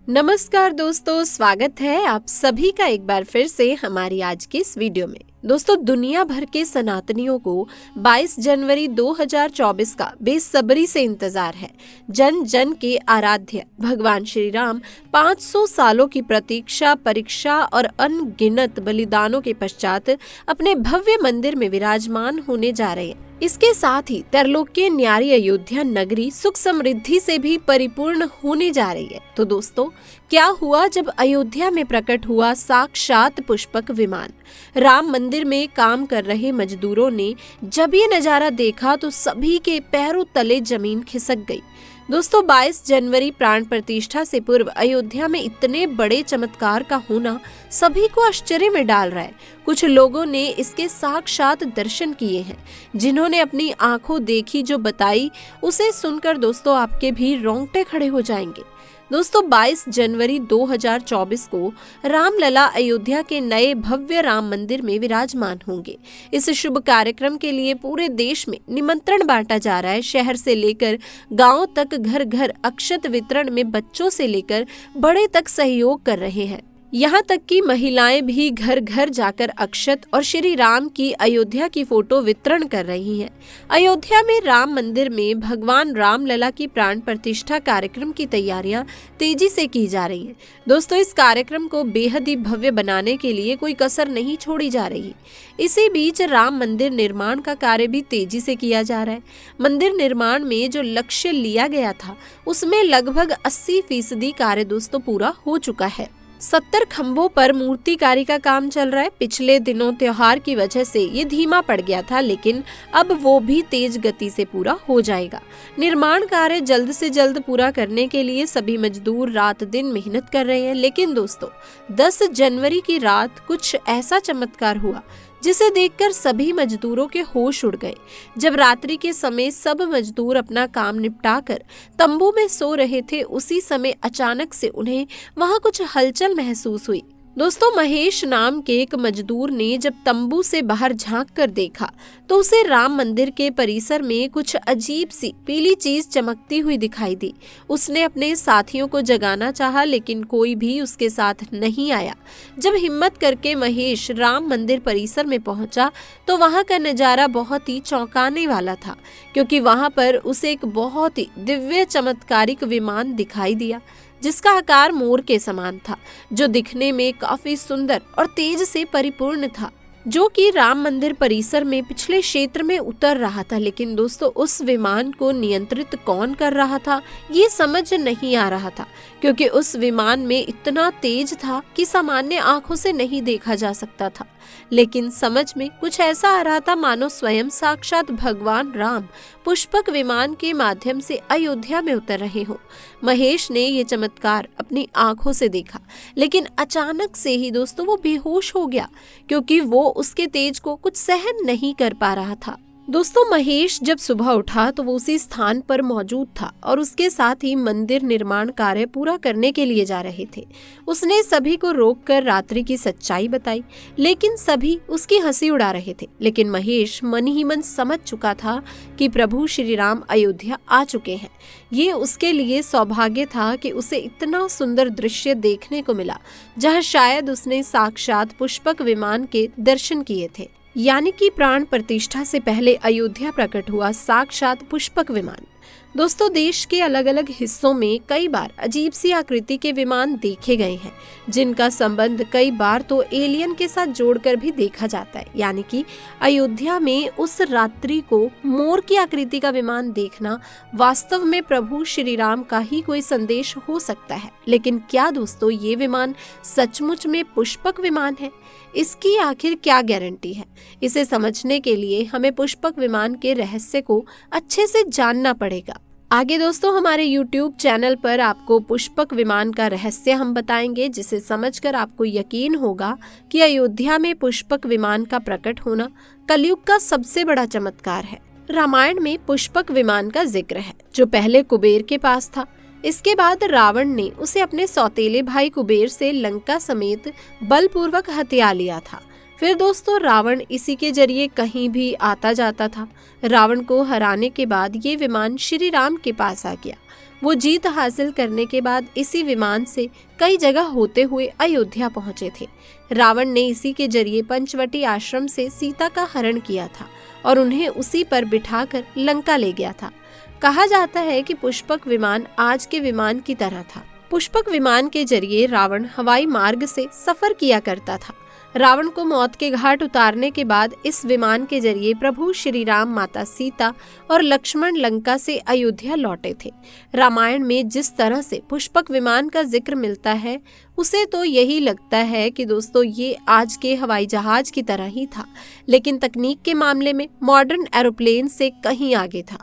नमस्कार दोस्तों, स्वागत है आप सभी का एक बार फिर से हमारी आज की इस वीडियो में। दोस्तों, दुनिया भर के सनातनियों को 22 जनवरी 2024 का बेसब्री से इंतजार है। जन जन के आराध्य भगवान श्री राम 500 सालों की प्रतीक्षा, परीक्षा और अनगिनत बलिदानों के पश्चात अपने भव्य मंदिर में विराजमान होने जा रहे हैं। इसके साथ ही त्रैलोक्य न्यारी अयोध्या नगरी सुख समृद्धि से भी परिपूर्ण होने जा रही है। तो दोस्तों, क्या हुआ जब अयोध्या में प्रकट हुआ साक्षात पुष्पक विमान? राम मंदिर में काम कर रहे मजदूरों ने जब ये नजारा देखा तो सभी के पैरों तले जमीन खिसक गई। दोस्तों, 22 जनवरी प्राण प्रतिष्ठा से पूर्व अयोध्या में इतने बड़े चमत्कार का होना सभी को आश्चर्य में डाल रहा है। कुछ लोगों ने इसके साक्षात दर्शन किए हैं। जिन्होंने अपनी आंखों देखी जो बताई, उसे सुनकर दोस्तों आपके भी रोंगटे खड़े हो जाएंगे। दोस्तों, 22 जनवरी 2024 को रामलला अयोध्या के नए भव्य राम मंदिर में विराजमान होंगे। इस शुभ कार्यक्रम के लिए पूरे देश में निमंत्रण बांटा जा रहा है। शहर से लेकर गांव तक घर घर अक्षत वितरण में बच्चों से लेकर बड़े तक सहयोग कर रहे हैं। यहाँ तक कि महिलाएं भी घर घर जाकर अक्षत और श्री राम की अयोध्या की फोटो वितरण कर रही हैं। अयोध्या में राम मंदिर में भगवान रामलला की प्राण प्रतिष्ठा कार्यक्रम की तैयारियां तेजी से की जा रही हैं। दोस्तों, इस कार्यक्रम को बेहद ही भव्य बनाने के लिए कोई कसर नहीं छोड़ी जा रही। इसी बीच राम मंदिर निर्माण का कार्य भी तेजी से किया जा रहा है। मंदिर निर्माण में जो लक्ष्य लिया गया था, उसमें लगभग 80% कार्य दोस्तों पूरा हो चुका है। 70 खंभों पर मूर्तिकारी का काम चल रहा है। पिछले दिनों त्योहार की वजह से ये धीमा पड़ गया था, लेकिन अब वो भी तेज गति से पूरा हो जाएगा। निर्माण कार्य जल्द से जल्द पूरा करने के लिए सभी मजदूर रात दिन मेहनत कर रहे हैं। लेकिन दोस्तों, 10 जनवरी की रात कुछ ऐसा चमत्कार हुआ जिसे देखकर सभी मजदूरों के होश उड़ गए। जब रात्रि के समय सब मजदूर अपना काम निपटाकर तंबू में सो रहे थे, उसी समय अचानक से उन्हें वहां कुछ हलचल महसूस हुई। दोस्तों, महेश नाम के एक मजदूर ने जब तंबू से बाहर झांक कर देखा तो उसे राम मंदिर के परिसर में कुछ अजीब सी पीली चीज चमकती हुई दिखाई दी। उसने अपने साथियों को जगाना चाहा, लेकिन कोई भी उसके साथ नहीं आया। जब हिम्मत करके महेश राम मंदिर परिसर में पहुंचा तो वहां का नजारा बहुत ही चौंकाने वाला था, क्योंकि वहां पर उसे एक बहुत ही दिव्य चमत्कारिक विमान दिखाई दिया जिसका आकार मोर के समान था, जो दिखने में काफी सुंदर और तेज से परिपूर्ण था, जो कि राम मंदिर परिसर में पिछले क्षेत्र में उतर रहा था। लेकिन दोस्तों, उस विमान को नियंत्रित कौन कर रहा था ये समझ नहीं आ रहा था, क्योंकि उस विमान में इतना तेज था कि सामान्य आंखों से नहीं देखा जा सकता था। लेकिन समझ में कुछ ऐसा आ रहा था मानो स्वयं साक्षात भगवान राम पुष्पक विमान के माध्यम से अयोध्या में उतर रहे हों। महेश ने ये चमत्कार अपनी आंखों से देखा, लेकिन अचानक से ही दोस्तों वो बेहोश हो गया, क्योंकि वो उसके तेज को कुछ सहन नहीं कर पा रहा था। दोस्तों, महेश जब सुबह उठा तो वो उसी स्थान पर मौजूद था और उसके साथ ही मंदिर निर्माण कार्य पूरा करने के लिए जा रहे थे। उसने सभी को रोककर रात्रि की सच्चाई बताई, लेकिन सभी उसकी हंसी उड़ा रहे थे। लेकिन महेश मन ही मन समझ चुका था कि प्रभु श्री राम अयोध्या आ चुके हैं। ये उसके लिए सौभाग्य था कि उसे इतना सुंदर दृश्य देखने को मिला, जहाँ शायद उसने साक्षात पुष्पक विमान के दर्शन किए थे। यानी कि प्राण प्रतिष्ठा से पहले अयोध्या प्रकट हुआ साक्षात पुष्पक विमान। दोस्तों, देश के अलग अलग हिस्सों में कई बार अजीब सी आकृति के विमान देखे गए हैं, जिनका संबंध कई बार तो एलियन के साथ जोड़कर भी देखा जाता है। यानी कि अयोध्या में उस रात्रि को मोर की आकृति का विमान देखना वास्तव में प्रभु श्री राम का ही कोई संदेश हो सकता है। लेकिन क्या दोस्तों, ये विमान सचमुच में पुष्पक विमान है? इसकी आखिर क्या गारंटी है? इसे समझने के लिए हमें पुष्पक विमान के रहस्य को अच्छे से जानना पड़ेगा। आगे दोस्तों, हमारे YouTube चैनल पर आपको पुष्पक विमान का रहस्य हम बताएंगे, जिसे समझकर आपको यकीन होगा कि अयोध्या में पुष्पक विमान का प्रकट होना कलयुग का सबसे बड़ा चमत्कार है। रामायण में पुष्पक विमान का जिक्र है, जो पहले कुबेर के पास था। इसके बाद रावण ने उसे अपने सौतेले भाई कुबेर से लंका समेत बलपूर्वक हथिया लिया था। फिर दोस्तों, रावण इसी के जरिए कहीं भी आता जाता था। रावण को हराने के बाद ये विमान श्री राम के पास आ गया। वो जीत हासिल करने के बाद इसी विमान से कई जगह होते हुए अयोध्या पहुंचे थे। रावण ने इसी के जरिए पंचवटी आश्रम से सीता का हरण किया था और उन्हें उसी पर बिठाकर लंका ले गया था। कहा जाता है कि पुष्पक विमान आज के विमान की तरह था। पुष्पक विमान के जरिए रावण हवाई मार्ग से सफर किया करता था। रावण को मौत के घाट उतारने के बाद इस विमान के जरिए प्रभु श्री राम, माता सीता और लक्ष्मण लंका से अयोध्या लौटे थे। रामायण में जिस तरह से पुष्पक विमान का जिक्र मिलता है उसे तो यही लगता है कि दोस्तों ये आज के हवाई जहाज की तरह ही था, लेकिन तकनीक के मामले में मॉडर्न एरोप्लेन से कहीं आगे था।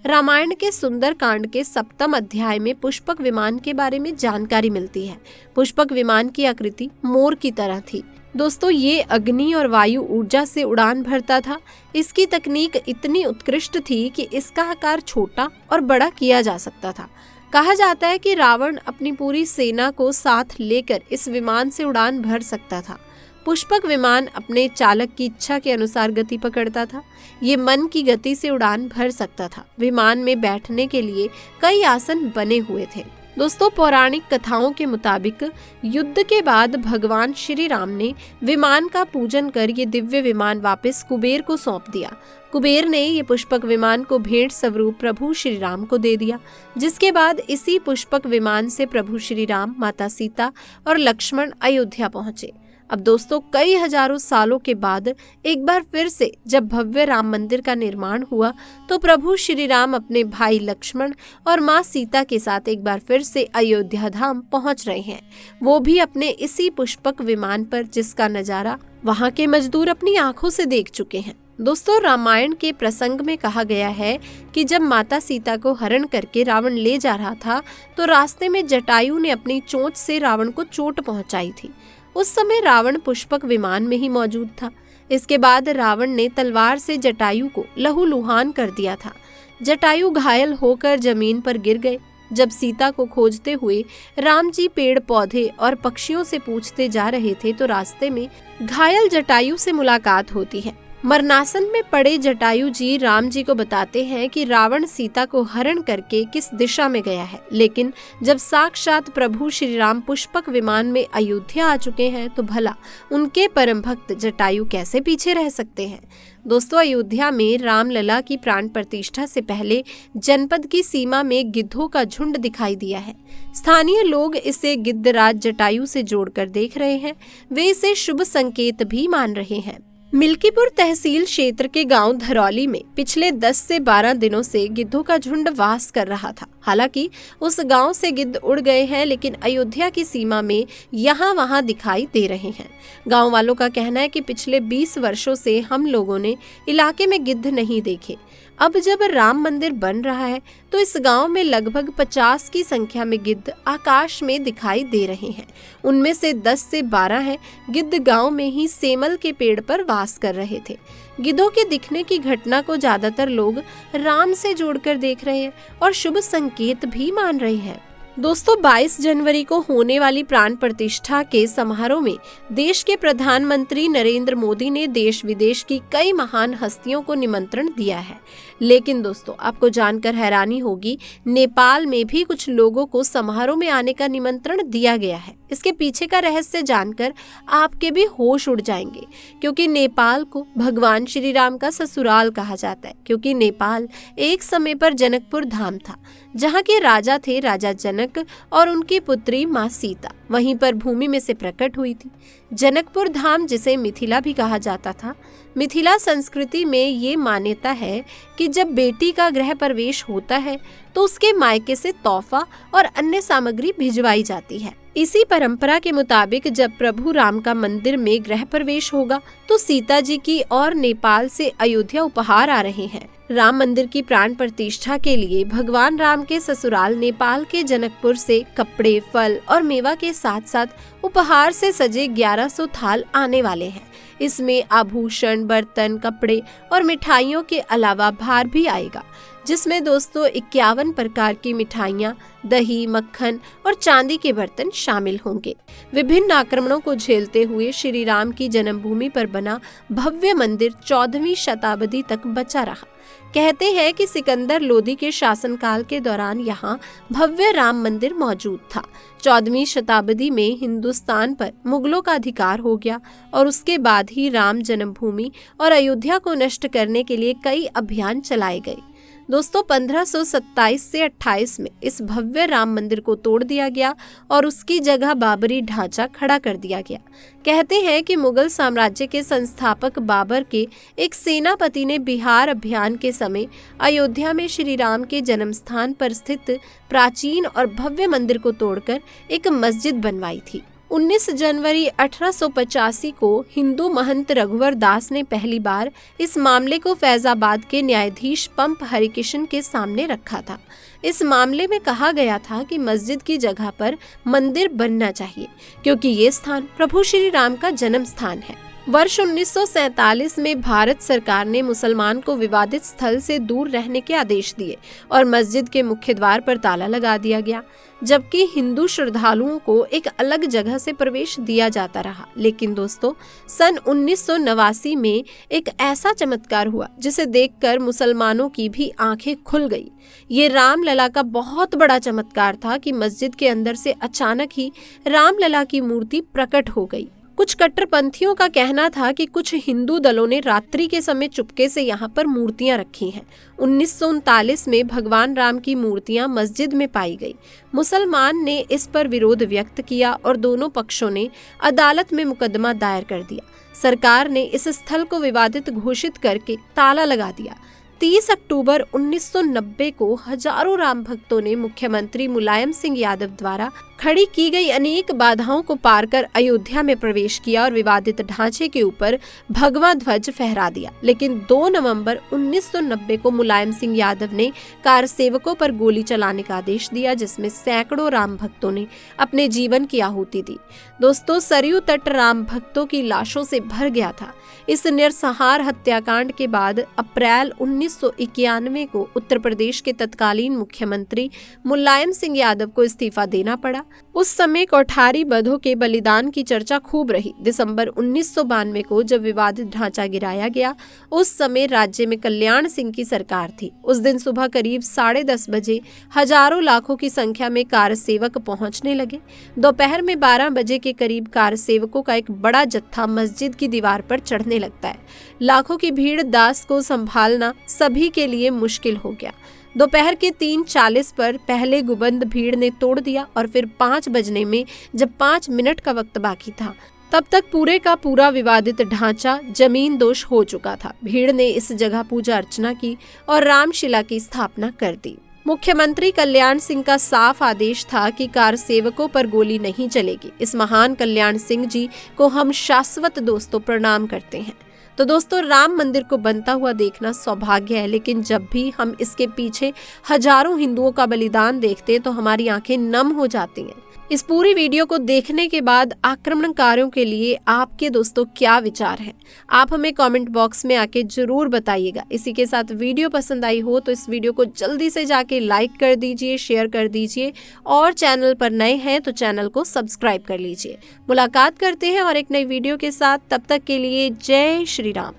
रामायण के सुंदर कांड के 7वें अध्याय में पुष्पक विमान के बारे में जानकारी मिलती है। पुष्पक विमान की आकृति मोर की तरह थी। दोस्तों ये अग्नि और वायु ऊर्जा से उड़ान भरता था। इसकी तकनीक इतनी उत्कृष्ट थी कि इसका आकार छोटा और बड़ा किया जा सकता था। कहा जाता है कि रावण अपनी पूरी सेना को साथ लेकर इस विमान से उड़ान भर सकता था। पुष्पक विमान अपने चालक की इच्छा के अनुसार गति पकड़ता था। ये मन की गति से उड़ान भर सकता था। विमान में बैठने के लिए कई आसन बने हुए थे। दोस्तों पौराणिक कथाओं के मुताबिक युद्ध के बाद भगवान श्री राम ने विमान का पूजन कर ये दिव्य विमान वापस कुबेर को सौंप दिया। कुबेर ने ये पुष्पक विमान को भेंट स्वरूप प्रभु श्री राम को दे दिया, जिसके बाद इसी पुष्पक विमान से प्रभु श्री राम, माता सीता और लक्ष्मण अयोध्या पहुंचे। अब दोस्तों कई हजारों सालों के बाद एक बार फिर से जब भव्य राम मंदिर का निर्माण हुआ तो प्रभु श्री राम अपने भाई लक्ष्मण और माँ सीता के साथ एक बार फिर से अयोध्या धाम पहुंच रहे हैं, वो भी अपने इसी पुष्पक विमान पर, जिसका नजारा वहां के मजदूर अपनी आंखों से देख चुके हैं। दोस्तों रामायण के प्रसंग में कहा गया है कि जब माता सीता को हरण करके रावण ले जा रहा था तो रास्ते में जटायु ने अपनी चोंच से रावण को चोट पहुंचाई थी। उस समय रावण पुष्पक विमान में ही मौजूद था। इसके बाद रावण ने तलवार से जटायु को लहूलुहान कर दिया था। जटायु घायल होकर जमीन पर गिर गए। जब सीता को खोजते हुए राम जी पेड़ पौधे और पक्षियों से पूछते जा रहे थे तो रास्ते में घायल जटायु से मुलाकात होती है। मरणासन में पड़े जटायु जी राम जी को बताते हैं कि रावण सीता को हरण करके किस दिशा में गया है, लेकिन जब साक्षात प्रभु श्री राम पुष्पक विमान में अयोध्या आ चुके हैं तो भला उनके परम भक्त जटायु कैसे पीछे रह सकते हैं। दोस्तों अयोध्या में रामलला की प्राण प्रतिष्ठा से पहले जनपद की सीमा में गिद्धों का झुंड दिखाई दिया है। स्थानीय लोग इसे गिद्धराज जटायु से जोड़कर देख रहे हैं। वे इसे शुभ संकेत भी मान रहे हैं। मिल्कीपुर तहसील क्षेत्र के गांव धरौली में पिछले 10 से 12 दिनों से गिद्धों का झुंड वास कर रहा था। हालांकि उस गांव से गिद्ध उड़ गए हैं, लेकिन अयोध्या की सीमा में यहाँ वहाँ दिखाई दे रहे हैं। गांव वालों का कहना है कि पिछले 20 वर्षों से हम लोगों ने इलाके में गिद्ध नहीं देखे। अब जब राम मंदिर बन रहा है तो इस गांव में लगभग 50 की संख्या में गिद्ध आकाश में दिखाई दे रहे हैं। उनमें से 10 से 12 हैं गिद्ध गांव में ही सेमल के पेड़ पर वास कर रहे थे। गिद्धों के दिखने की घटना को ज्यादातर लोग राम से जोड़कर देख रहे हैं और शुभ संकेत भी मान रहे हैं। दोस्तों 22 जनवरी को होने वाली प्राण प्रतिष्ठा के समारोह में देश के प्रधानमंत्री नरेंद्र मोदी ने देश विदेश की कई महान हस्तियों को निमंत्रण दिया है। लेकिन दोस्तों आपको जानकर हैरानी होगी, नेपाल में भी कुछ लोगों को समारोह में आने का निमंत्रण दिया गया है। इसके पीछे का रहस्य जानकर आपके भी होश उड़ जाएंगे, क्योंकि नेपाल को भगवान श्री राम का ससुराल कहा जाता है। क्योंकि नेपाल एक समय पर जनकपुर धाम था, जहाँ के राजा थे राजा जनक और उनकी पुत्री माँ सीता वहीं पर भूमि में से प्रकट हुई थी। जनकपुर धाम जिसे मिथिला भी कहा जाता था। मिथिला संस्कृति में ये मान्यता है कि जब बेटी का गृह प्रवेश होता है तो उसके मायके से तोहफा और अन्य सामग्री भिजवाई जाती है। इसी परंपरा के मुताबिक जब प्रभु राम का मंदिर में गृह प्रवेश होगा तो सीता जी की और नेपाल से अयोध्या उपहार आ रहे हैं। राम मंदिर की प्राण प्रतिष्ठा के लिए भगवान राम के ससुराल नेपाल के जनकपुर से कपड़े, फल और मेवा के साथ साथ उपहार से सजे 1100 थाल आने वाले हैं। इसमें आभूषण, बर्तन, कपड़े और मिठाइयों के अलावा भार भी आएगा, जिसमें दोस्तों 51 प्रकार की मिठाइयाँ, दही, मक्खन और चांदी के बर्तन शामिल होंगे। विभिन्न आक्रमणों को झेलते हुए श्री राम की जन्मभूमि पर बना भव्य मंदिर 14वीं शताब्दी तक बचा रहा। कहते हैं कि सिकंदर लोदी के शासनकाल के दौरान यहाँ भव्य राम मंदिर मौजूद था। 14वीं शताब्दी में हिंदुस्तान पर मुगलों का अधिकार हो गया और उसके बाद ही राम जन्मभूमि और अयोध्या को नष्ट करने के लिए कई अभियान चलाए गए। दोस्तों 1527 से 28 में इस भव्य राम मंदिर को तोड़ दिया गया और उसकी जगह बाबरी ढांचा खड़ा कर दिया गया। कहते हैं कि मुगल साम्राज्य के संस्थापक बाबर के एक सेनापति ने बिहार अभियान के समय अयोध्या में श्री राम के जन्म स्थान पर स्थित प्राचीन और भव्य मंदिर को तोड़कर एक मस्जिद बनवाई थी। 19 जनवरी 1885 को हिंदू महंत रघुवर दास ने पहली बार इस मामले को फैजाबाद के न्यायाधीश पंप हरिकिशन के सामने रखा था। इस मामले में कहा गया था कि मस्जिद की जगह पर मंदिर बनना चाहिए क्योंकि ये स्थान प्रभु श्री राम का जन्म स्थान है। वर्ष 1947 में भारत सरकार ने मुसलमान को विवादित स्थल से दूर रहने के आदेश दिए और मस्जिद के मुख्य द्वार पर ताला लगा दिया गया, जबकि हिंदू श्रद्धालुओं को एक अलग जगह से प्रवेश दिया जाता रहा। लेकिन दोस्तों सन 1989 में एक ऐसा चमत्कार हुआ जिसे देखकर मुसलमानों की भी आंखें खुल गई। ये रामलला का बहुत बड़ा चमत्कार था कि मस्जिद के अंदर से अचानक ही रामलला की मूर्ति प्रकट हो गई। कुछ कट्टरपंथियों का कहना था कि कुछ हिंदू दलों ने रात्रि के समय चुपके से यहाँ पर मूर्तियां रखी हैं। 1939 में भगवान राम की मूर्तियां मस्जिद में पाई गई। मुसलमान ने इस पर विरोध व्यक्त किया और दोनों पक्षों ने अदालत में मुकदमा दायर कर दिया। सरकार ने इस स्थल को विवादित घोषित करके ताला लगा दिया। 30 अक्टूबर 1990 को हजारों राम भक्तों ने मुख्यमंत्री मुलायम सिंह यादव द्वारा खड़ी की गई अनेक बाधाओं को पार कर अयोध्या में प्रवेश किया और विवादित ढांचे के ऊपर भगवा ध्वज फहरा दिया। लेकिन 2 नवंबर 1990 को मुलायम सिंह यादव ने कार सेवकों पर गोली चलाने का आदेश दिया, जिसमें सैकड़ों राम भक्तों ने अपने जीवन की आहुति दी। दोस्तों सरयू तट राम भक्तों की लाशों से भर गया था। इस नरसंहार हत्याकांड के बाद अप्रैल 1991 को उत्तर प्रदेश के तत्कालीन मुख्यमंत्री मुलायम सिंह यादव को इस्तीफा देना पड़ा। उस समय कोठारी बधों के बलिदान की चर्चा खूब रही। दिसंबर 1992 को जब विवादित ढांचा गिराया गया, उस समय राज्य में कल्याण सिंह की सरकार थी। उस दिन सुबह करीब 10:30 बजे हजारों लाखों की संख्या में कार सेवक पहुंचने लगे। दोपहर में 12 बजे के करीब कार सेवकों का एक बड़ा जत्था मस्जिद की दीवार पर चढ़ने लगता है। लाखों की भीड़ दास को संभालना सभी के लिए मुश्किल हो गया। दोपहर के 3:40 पर पहले गुबंद भीड़ ने तोड़ दिया और फिर 5 बजने में जब 5 मिनट का वक्त बाकी था, तब तक पूरे का पूरा विवादित ढांचा जमीन दोष हो चुका था। भीड़ ने इस जगह पूजा अर्चना की और रामशिला की स्थापना कर दी। मुख्यमंत्री कल्याण सिंह का साफ आदेश था कि कार सेवकों पर गोली नहीं चलेगी। इस महान कल्याण सिंह जी को हम शाश्वत दोस्तों प्रणाम करते हैं। तो दोस्तों राम मंदिर को बनता हुआ देखना सौभाग्य है, लेकिन जब भी हम इसके पीछे हजारों हिंदुओं का बलिदान देखते हैं तो हमारी आंखें नम हो जाती हैं। इस पूरी वीडियो को देखने के बाद आक्रमणकारियों के लिए आपके दोस्तों क्या विचार हैं? आप हमें कमेंट बॉक्स में आके जरूर बताइएगा। इसी के साथ वीडियो पसंद आई हो तो इस वीडियो को जल्दी से जाके लाइक कर दीजिए, शेयर कर दीजिए और चैनल पर नए हैं तो चैनल को सब्सक्राइब कर लीजिए। मुलाकात करते हैं और एक नई वीडियो के साथ, तब तक के लिए जय श्री राम।